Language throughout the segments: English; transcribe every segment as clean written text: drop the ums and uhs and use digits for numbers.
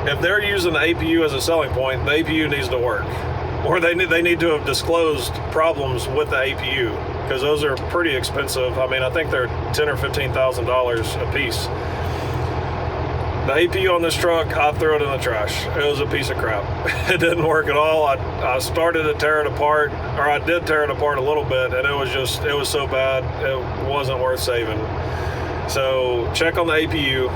if they're using the APU as a selling point, the APU needs to work. Or they need to have disclosed problems with the APU, because those are pretty expensive. I mean, I think they're $10,000 or $15,000 a piece. The APU on this truck, I threw it in the trash. It was a piece of crap. It didn't work at all. I started to tear it apart, or I did tear it apart a little bit, and it was so bad, it wasn't worth saving. So check on the APU.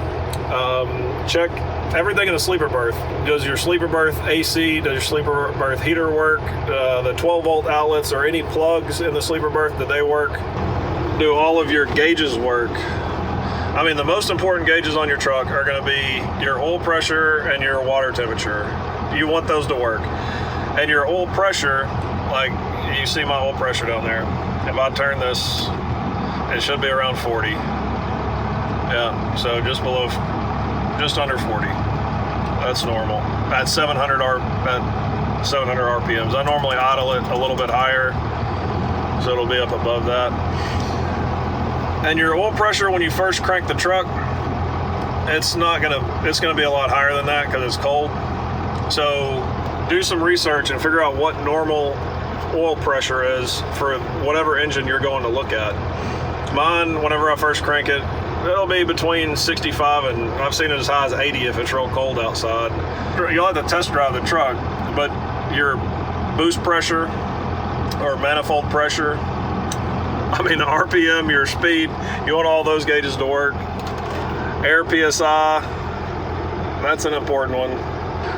Check everything in the sleeper berth. Does your sleeper berth AC, does your sleeper berth heater work? The 12-volt outlets or any plugs in the sleeper berth, do they work? Do all of your gauges work? I mean, the most important gauges on your truck are going to be your oil pressure and your water temperature. You want those to work. And your oil pressure, like you see my oil pressure down there. If I turn this, it should be around 40. Yeah, so just under 40. That's normal. At 700 RPMs. I normally idle it a little bit higher, so it'll be up above that. And your oil pressure when you first crank the truck, it's gonna be a lot higher than that because it's cold. So do some research and figure out what normal oil pressure is for whatever engine you're going to look at. Mine, whenever I first crank it, it'll be between 65 and I've seen it as high as 80 if it's real cold outside. You'll have to test drive the truck, but your boost pressure or manifold pressure, I mean, the RPM, your speed, you want all those gauges to work. Air PSI, that's an important one.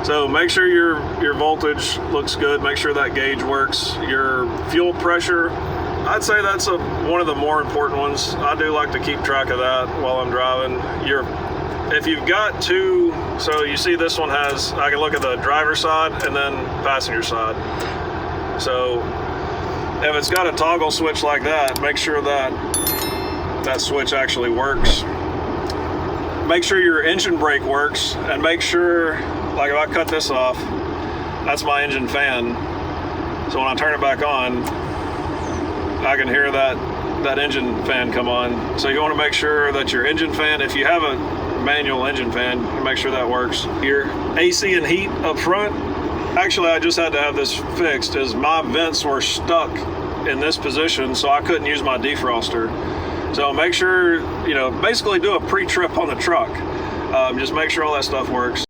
So make sure your voltage looks good. Make sure that gauge works. Your fuel pressure, I'd say that's one of the more important ones. I do like to keep track of that while I'm driving. If you've got two, so you see this one has, I can look at the driver's side and then passenger side. So if it's got a toggle switch like that, make sure that switch actually works. Make sure your engine brake works, and make sure, like if I cut this off, that's my engine fan. So when I turn it back on, I can hear that engine fan come on. So you want to make sure that your engine fan, if you have a manual engine fan, make sure that works. Your AC and heat up front, actually I just had to have this fixed, as my vents were stuck in this position, so I couldn't use my defroster. So make sure, basically do a pre-trip on the truck. Just make sure all that stuff works.